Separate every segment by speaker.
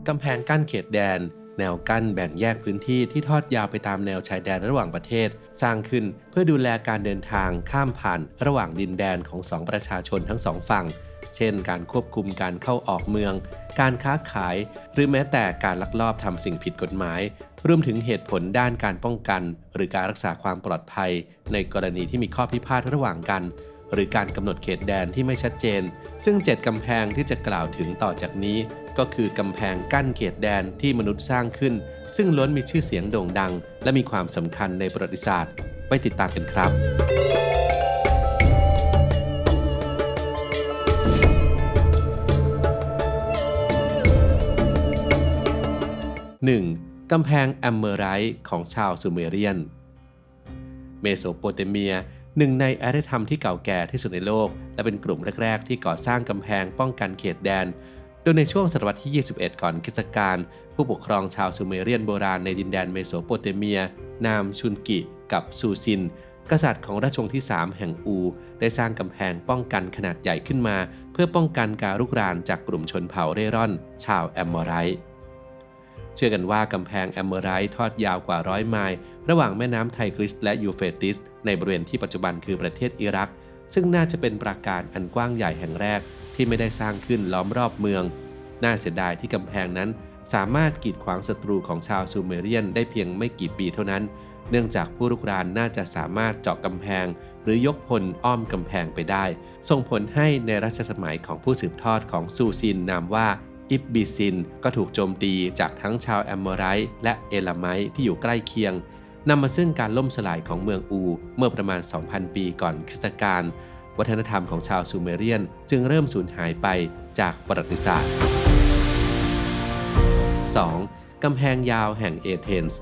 Speaker 1: กำแพงกั้นเขตแดนแนวกั้นแบ่งแยกพื้นที่ที่ทอดยาวไปตามแนวชายแดนระหว่างประเทศสร้างขึ้นเพื่อดูแลการเดินทางข้ามผ่านระหว่างดินแดนของสองประชาชนทั้งสองฝั่งเช่นการควบคุมการเข้าออกเมืองการค้าขายหรือแม้แต่การลักลอบทำสิ่งผิดกฎหมายรวมถึงเหตุผลด้านการป้องกันหรือการรักษาความปลอดภัยในกรณีที่มีข้อพิพาทระหว่างกันหรือการกำหนดเขตแดนที่ไม่ชัดเจนซึ่ง7กำแพงที่จะกล่าวถึงต่อจากนี้ก็คือกำแพงกั้นเขตแดนที่มนุษย์สร้างขึ้นซึ่งล้วนมีชื่อเสียงโด่งดังและมีความสำคัญในประวัติศาสตร์ไปติดตามกันครับ 1. กำแพงแอมเมอไรต์ของชาวซูเมเรียนเมโสโปเตเมียหนึ่งในอารยธรรมที่เก่าแก่ที่สุดในโลกและเป็นกลุ่มแรกๆที่ก่อสร้างกำแพงป้องกันเขตแดนโดยในช่วงศตวรรษที่ 21 ก่อนคริสตกาลผู้ปกครองชาวซูเมเรียนโบราณในดินแดนเมโสโปเตเมียนามชุนกิกับซูซินกษัตริย์ของราชวงศ์ที่ 3 แห่งอูได้สร้างกำแพงป้องกันขนาดใหญ่ขึ้นมาเพื่อป้องกันการรุกรานจากกลุ่มชนเผ่าเร่ร่อนชาวแอมมอไรต์เชื่อกันว่ากำแพงแอมเมอไรต์ทอดยาวกว่า100 ไมล์ระหว่างแม่น้ำไทกริสและยูเฟรติสในบริเวณที่ปัจจุบันคือประเทศอิรักซึ่งน่าจะเป็นปราการอันกว้างใหญ่แห่งแรกที่ไม่ได้สร้างขึ้นล้อมรอบเมืองน่าเสียดายที่กำแพงนั้นสามารถกีดขวางศัตรูของชาวซูเมเรียนได้เพียงไม่กี่ปีเท่านั้นเนื่องจากผู้รุกรานน่าจะสามารถเจาะกำแพงหรือยกพลอ้อมกำแพงไปได้ส่งผลให้ในรัชสมัยของผู้สืบทอดของซูซินนามว่าอิบบิซินก็ถูกโจมตีจากทั้งชาวแอมโมไรต์และเอลาไมต์ที่อยู่ใกล้เคียงนำมาซึ่งการล่มสลายของเมืองอูเมื่อประมาณ 2,000 ปีก่อนคริสตกาลวัฒนธรรมของชาวซูเมเรียนจึงเริ่มสูญหายไปจากประวัติศาสตร์ 2. กำแพงยาวแห่งเอเธนส์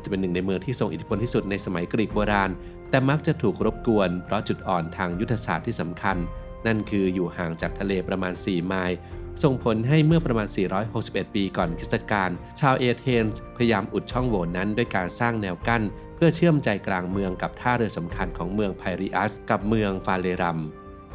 Speaker 1: เป็นหนึ่งในเมืองที่ทรงอิทธิพลที่สุดในสมัยกรีกโบราณแต่มักจะถูกรบกวนเพราะจุดอ่อนทางยุทธศาสตร์ที่สำคัญนั่นคืออยู่ห่างจากทะเลประมาณ 4 ไมล์ส่งผลให้เมื่อประมาณ 461 ปีก่อนคริสตกาลชาวเอเธนส์พยายามอุดช่องโหว่นั้นด้วยการสร้างแนวกั้นเพื่อเชื่อมใจกลางเมืองกับท่าเรือสำคัญของเมืองไพริอัสกับเมืองฟาเลรัม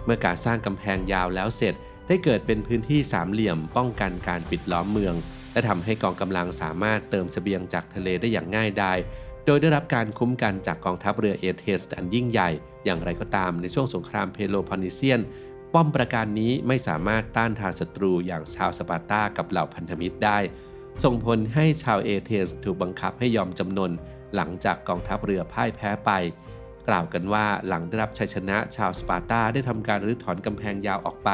Speaker 1: เมื่อการสร้างกำแพงยาวแล้วเสร็จได้เกิดเป็นพื้นที่สามเหลี่ยมป้องกันการปิดล้อมเมืองและทำให้กองกำลังสามารถเติมเสบียงจากทะเลได้อย่างง่ายดายโดยได้รับการคุ้มกันจากกองทัพเรือเอเธนส์อันยิ่งใหญ่อย่างไรก็ตามในช่วงสงครามเพโลพอนิเซียนป้อมปราการนี้ไม่สามารถต้านทานศัตรูอย่างชาวสปาร์ตากับเหล่าพันธมิตรได้ส่งผลให้ชาวเอเธนส์ถูกบังคับให้ยอมจำนนหลังจากกองทัพเรือพ่ายแพ้ไปกล่าวกันว่าหลังได้รับชัยชนะชาวสปาร์ตาได้ทำการรื้อถอนกำแพงยาวออกไป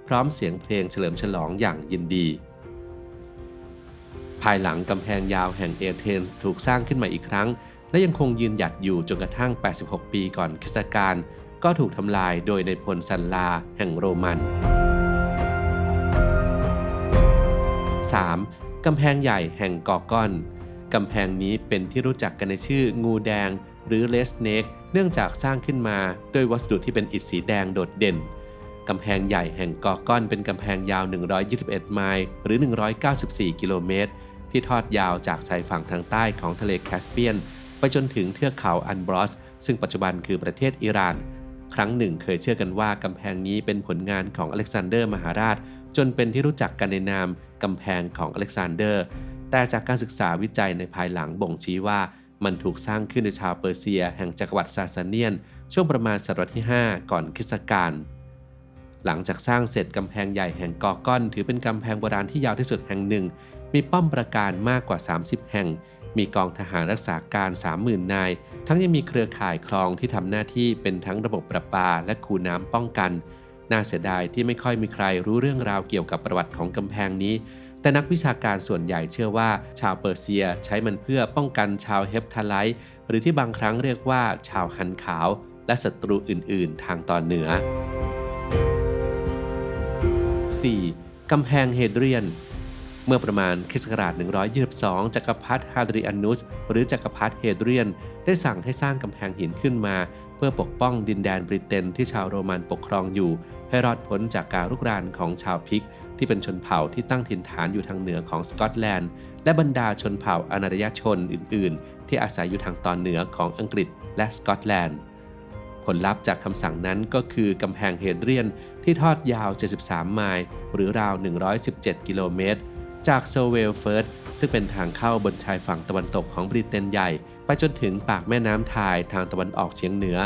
Speaker 1: พร้อมเสียงเพลงเฉลิมฉลองอย่างยินดีภายหลังกำแพงยาวแห่งเอเธนส์ถูกสร้างขึ้นมาอีกครั้งและยังคงยืนหยัดอยู่จนกระทั่ง 86 ปีก่อนคริสตกาลก็ถูกทำลายโดยในพลซันลาแห่งโรมัน 3. กำแพงใหญ่แห่งกอกอนกำแพงนี้เป็นที่รู้จักกันในชื่องูแดงหรือเลสเนกเนื่องจากสร้างขึ้นมาด้วยวัสดุที่เป็นอิฐสีแดงโดดเด่นกำแพงใหญ่แห่งกอกอนเป็นกำแพงยาว121 ไมล์หรือ194 กิโลเมตรที่ทอดยาวจากชายฝั่งทางใต้ของทะเลแคสเปียนไปจนถึงเทือกเขาอันบรอสซึ่งปัจจุบันคือประเทศอิหร่านครั้งหนึ่งเคยเชื่อกันว่ากำแพงนี้เป็นผลงานของอเล็กซานเดอร์มหาราชจนเป็นที่รู้จักกันในนามกำแพงของอเล็กซานเดอร์แต่จากการศึกษาวิจัยในภายหลังบ่งชี้ว่ามันถูกสร้างขึ้นโดยชาวเปอร์เซียแห่งจักรวรรดิซาซาเนียนช่วงประมาณศตวรรษที่ 5 ก่อนคริสตกาลหลังจากสร้างเสร็จกำแพงใหญ่แห่งกอกอนถือเป็นกำแพงโบราณที่ยาวที่สุดแห่งหนึ่งมีป้อมปราการมากกว่า 30 แห่งมีกองทหารรักษาการ 30,000 นายทั้งยังมีเครือข่ายคลองที่ทำหน้าที่เป็นทั้งระบบประปาและคูน้ำป้องกันน่าเสียดายที่ไม่ค่อยมีใครรู้เรื่องราวเกี่ยวกับประวัติของกำแพงนี้แต่นักวิชาการส่วนใหญ่เชื่อว่าชาวเปอร์เซียใช้มันเพื่อป้องกันชาวเฮปทาไลต์หรือที่บางครั้งเรียกว่าชาวฮันขาวและศัตรูอื่นๆทางตอนเหนือ 4. กำแพงเฮเดรียนเมื่อประมาณคริสต์ศักราช 122 จักรพรรดิฮาดริอันุสหรือจักรพรรดิเฮเดรียนได้สั่งให้สร้างกำแพงหินขึ้นมาเพื่อปกป้องดินแดนบริเตนที่ชาวโรมันปกครองอยู่ให้รอดพ้นจากการรุกรานของชาวพิกที่เป็นชนเผ่าที่ตั้งถิ่นฐานอยู่ทางเหนือของสกอตแลนด์และบรรดาชนเผ่าอารยชนอื่นๆที่อาศัยอยู่ทางตอนเหนือของอังกฤษและสกอตแลนด์ผ ลลัพธ์จากคำสั่งนั้นก็คือกำแพงเฮดเรียนที่ทอดยาว73ไมล์หรือราว117กิโลเมตรจากโซเวลเฟิร์สซึ่งเป็นทางเข้าบนชายฝั่งตะวันตกของบริเตนใหญ่ไปจนถึงปากแม่น้ำไทยทางตะวันออกเฉียงเหนือ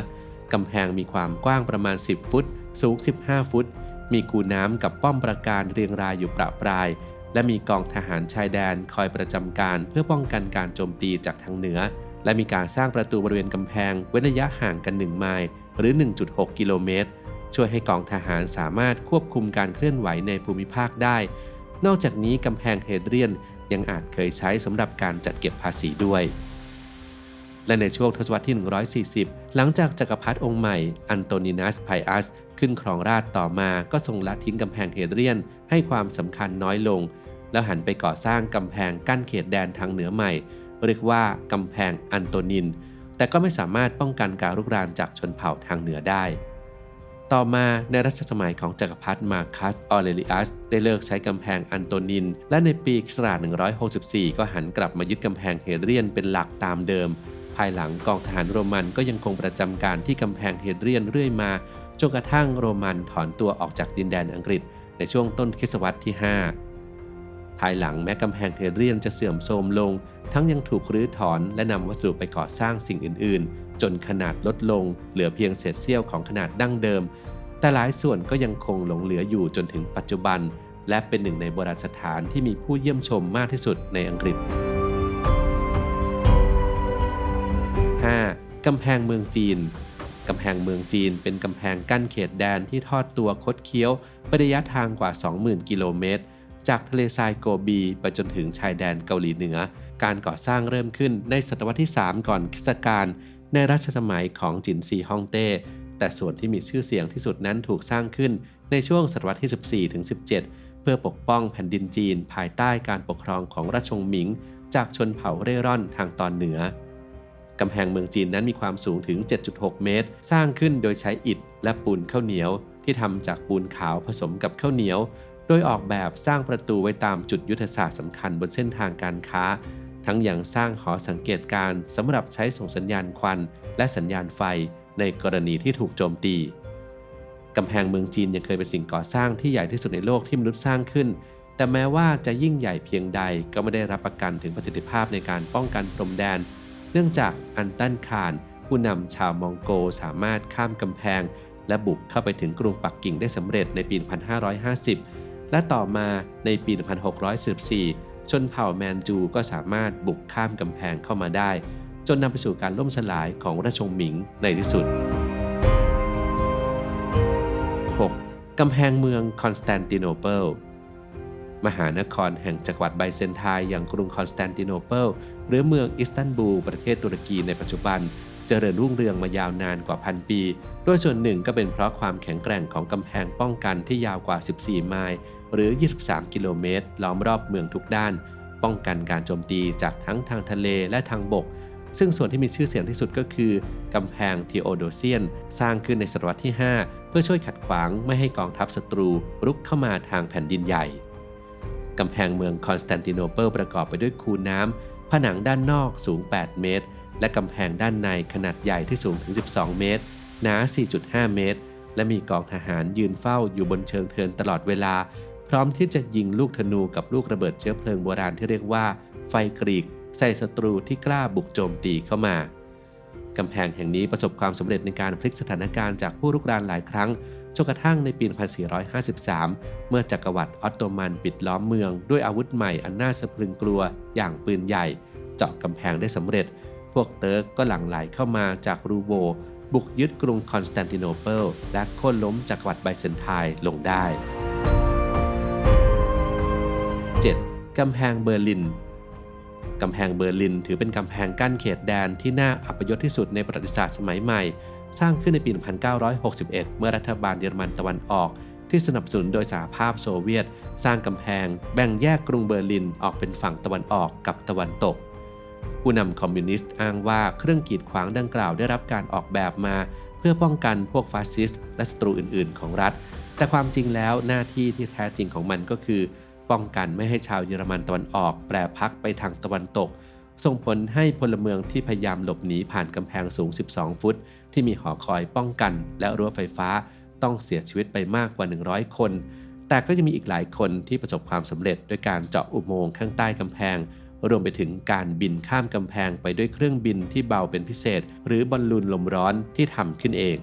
Speaker 1: กำแพงมีความกว้างประมาณ10ฟุตสูง15ฟุตมีคูน้ำกับป้อมปราการเรียงรายอยู่ประปรายและมีกองทหารชายแดนคอยประจำการเพื่อป้องกันการโจมตีจากทางเหนือและมีการสร้างประตูบริเวณกำแพงเว้นระยะห่างกัน1ไมล์หรือ 1.6 กิโลเมตรช่วยให้กองทหารสามารถควบคุมการเคลื่อนไหวในภูมิภาคได้นอกจากนี้กำแพงเฮดเรียนยังอาจเคยใช้สำหรับการจัดเก็บภาษีด้วยและในช่วงทศวรรษที่140หลังจากจักรพรรดิองค์ใหม่อันโตนินัสไพอัสขึ้นครองราชย์ต่อมาก็ทรงละทิ้งกำแพงเฮดเรียนให้ความสำคัญน้อยลงแล้วหันไปก่อสร้างกำแพงกั้นเขตแดนทางเหนือใหม่เรียกว่ากำแพงอันโตนินแต่ก็ไม่สามารถป้องกันการรุกรานจากชนเผ่าทางเหนือได้ต่อมาในรัชสมัยของจักรพรรดิมาคัสออเรลิอัสได้เลิกใช้กำแพงอันโตนินและในปีค.ศ. 164ก็หันกลับมายึดกำแพงเฮดเรียนเป็นหลักตามเดิมภายหลังกองทหารโรมันก็ยังคงประจำการที่กำแพงเฮดเรียนเรื่อยมาจนกระทั่งโรมันถอนตัวออกจากดินแดนอังกฤษในช่วงต้นคศวรรษที่5ภายหลังแม้กำแพงเฮดเรียนจะเสื่อมโทรมลงทั้งยังถูกรื้อถอนและนำวัสดุไปก่อสร้างสิ่งอื่นๆจนขนาดลดลงเหลือเพียงเศษเสี้ยวของขนาดดั้งเดิมแต่หลายส่วนก็ยังคงหลงเหลืออยู่จนถึงปัจจุบันและเป็นหนึ่งในโบราณสถานที่มีผู้เยี่ยมชมมากที่สุดในอังกฤษ 5. กำแพงเมืองจีนกำแพงเมืองจีนเป็นกำแพงกั้นเขตแดนที่ทอดตัวคดเคี้ยวเป็นระยะทางกว่า 20,000 กิโลเมตรจากทะเลทรายโกบีไปจนถึงชายแดนเกาหลีเหนือการก่อสร้างเริ่มขึ้นในศตวรรษที่ 3 ก่อนคริสตกาลในรัชสมัยของจินซีฮ่องเต้แต่ส่วนที่มีชื่อเสียงที่สุดนั้นถูกสร้างขึ้นในช่วงศตวรรษที่ 14-17 เพื่อปกป้องแผ่นดินจีนภายใต้การปกครองของราชวงศ์หมิงจากชนเผ่าเร่ร่อนทางตอนเหนือกำแพงเมืองจีนนั้นมีความสูงถึง 7.6 เมตรสร้างขึ้นโดยใช้อิฐและปูนข้าวเหนียวที่ทำจากปูนขาวผสมกับข้าวเหนียวโดยออกแบบสร้างประตูไว้ตามจุดยุทธศาสตร์สำคัญบนเส้นทางการค้าทั้งยังสร้างหอสังเกตการณ์สำหรับใช้ส่งสัญญาณควันและสัญญาณไฟในกรณีที่ถูกโจมตีกำแพงเมืองจีนยังเคยเป็นสิ่งก่อสร้างที่ใหญ่ที่สุดในโลกที่มนุษย์สร้างขึ้นแต่แม้ว่าจะยิ่งใหญ่เพียงใดก็ไม่ได้รับประกันถึงประสิทธิภาพในการป้องกันพรมแดนเนื่องจากอันตันคารผู้นำชาวมองโกสามารถข้ามกำแพงและบุกเข้าไปถึงกรุงปักกิ่งได้สำเร็จในปี 1550 และต่อมาในปี 1614 ชนเผ่าแมนจูก็สามารถบุกข้ามกำแพงเข้ามาได้จนนำไปสู่การล่มสลายของราชวงศ์หมิงในที่สุด 6. กำแพงเมืองคอนสแตนติโนเปิลมหานครแห่งจักรวรรดิไบเซนไทน์อย่างกรุงคอนสแตนติโนเปิลหรือเมืองอิสตันบูลประเทศตุรกีในปัจจุบันเจริญรุ่งเรืองมายาวนานกว่า1,000 ปีโดยส่วนหนึ่งก็เป็นเพราะความแข็งแกร่งของกำแพงป้องกันที่ยาวกว่า14ไมล์หรือ23กิโลเมตรล้อมรอบเมืองทุกด้านป้องกันการโจมตีจากทั้งทางทะเลและทางบกซึ่งส่วนที่มีชื่อเสียงที่สุดก็คือกำแพงทีโอโดเซียนสร้างขึ้นในศตวรรษที่ 5 เพื่อช่วยขัดขวางไม่ให้กองทัพศัตรูรุกเข้ามาทางแผ่นดินใหญ่กำแพงเมืองคอนสแตนติโนเปิลประกอบไปด้วยคูน้ำผนังด้านนอกสูง8เมตรและกำแพงด้านในขนาดใหญ่ที่สูงถึง12เมตรหนา 4.5 เมตรและมีกองทหารยืนเฝ้าอยู่บนเชิงเทินตลอดเวลาพร้อมที่จะยิงลูกธนูกับลูกระเบิดเชื้อเพลิงโบราณที่เรียกว่าไฟกรีกใส่ศัตรูที่กล้าบุกโจมตีเข้ามากำแพงแห่งนี้ประสบความสำเร็จในการพลิกสถานการณ์จากผู้รุกรานหลายครั้งจนกระทั่งในปี 1453 เมื่อจักรวรรดิออตโตมันปิดล้อมเมืองด้วยอาวุธใหม่อันน่าสะพรึงกลัวอย่างปืนใหญ่เจาะกำแพงได้สำเร็จพวกเติร์กก็หลั่งไหลเข้ามาจากรูโบบุกยึดกรุงคอนสแตนติโนเปิลและโค่นล้มจักรวรรดิไบเซนไทน์ลงได้ 7. กำแพงเบอร์ลินกำแพงเบอร์ลินถือเป็นกำแพงกั้นเขตแดนที่น่าอัปยศที่สุดในประวัติศาสตร์สมัยใหม่สร้างขึ้นในปี 1961 เมื่อรัฐบาลเยอรมันตะวันออกที่สนับสนุนโดยสหภาพโซเวียตสร้างกำแพงแบ่งแยกกรุงเบอร์ลินออกเป็นฝั่งตะวันออกกับตะวันตกผู้นำคอมมิวนิสต์อ้างว่าเครื่องกีดขวางดังกล่าวได้รับการออกแบบมาเพื่อป้องกันพวกฟาสซิสต์และศัตรูอื่นๆของรัฐแต่ความจริงแล้วหน้าที่ที่แท้จริงของมันก็คือป้องกันไม่ให้ชาวเยอรมันตะวันออกแปรพรรคไปทางตะวันตก ส่งผลให้พลเมืองที่พยายามหลบหนีผ่านกำแพงสูง 12 ฟุตที่มีหอคอยป้องกันและรั้วไฟฟ้าต้องเสียชีวิตไปมากกว่า 100 คน แต่ก็ยังมีอีกหลายคนที่ประสบความสำเร็จด้วยการเจาะอุโมงค์ข้างใต้กำแพงรวมไปถึงการบินข้ามกำแพงไปด้วยเครื่องบินที่เบาเป็นพิเศษหรือบอลลูนลมร้อนที่ทำขึ้นเอง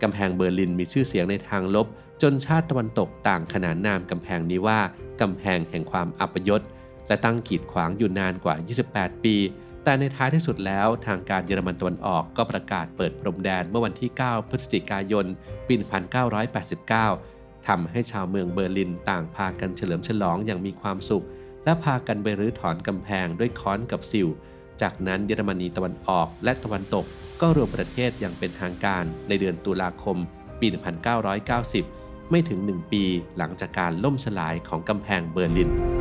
Speaker 1: กำแพงเบอร์ลินมีชื่อเสียงในทางลบจนชาติตะวันตกต่างขนานนามกำแพงนี้ว่ากำแพงแห่งความอัปยศและตั้งกีดขวางอยู่นานกว่า 28 ปีแต่ในท้ายที่สุดแล้วทางการเยอรมันตะวันออกก็ประกาศเปิดพรมแดนเมื่อวันที่ 9 พฤศจิกายน ปี 1989 ทำให้ชาวเมืองเบอร์ลินต่างพากันเฉลิมฉลองอย่างมีความสุขและพากันไปรื้อถอนกำแพงด้วยค้อนกับสิวจากนั้นเยอรมนีตะวันออกและตะวันตกก็รวมประเทศอย่างเป็นทางการในเดือนตุลาคม ปี 1990 ไม่ถึง 1 ปีหลังจากการล่มสลายของกำแพงเบอร์ลิน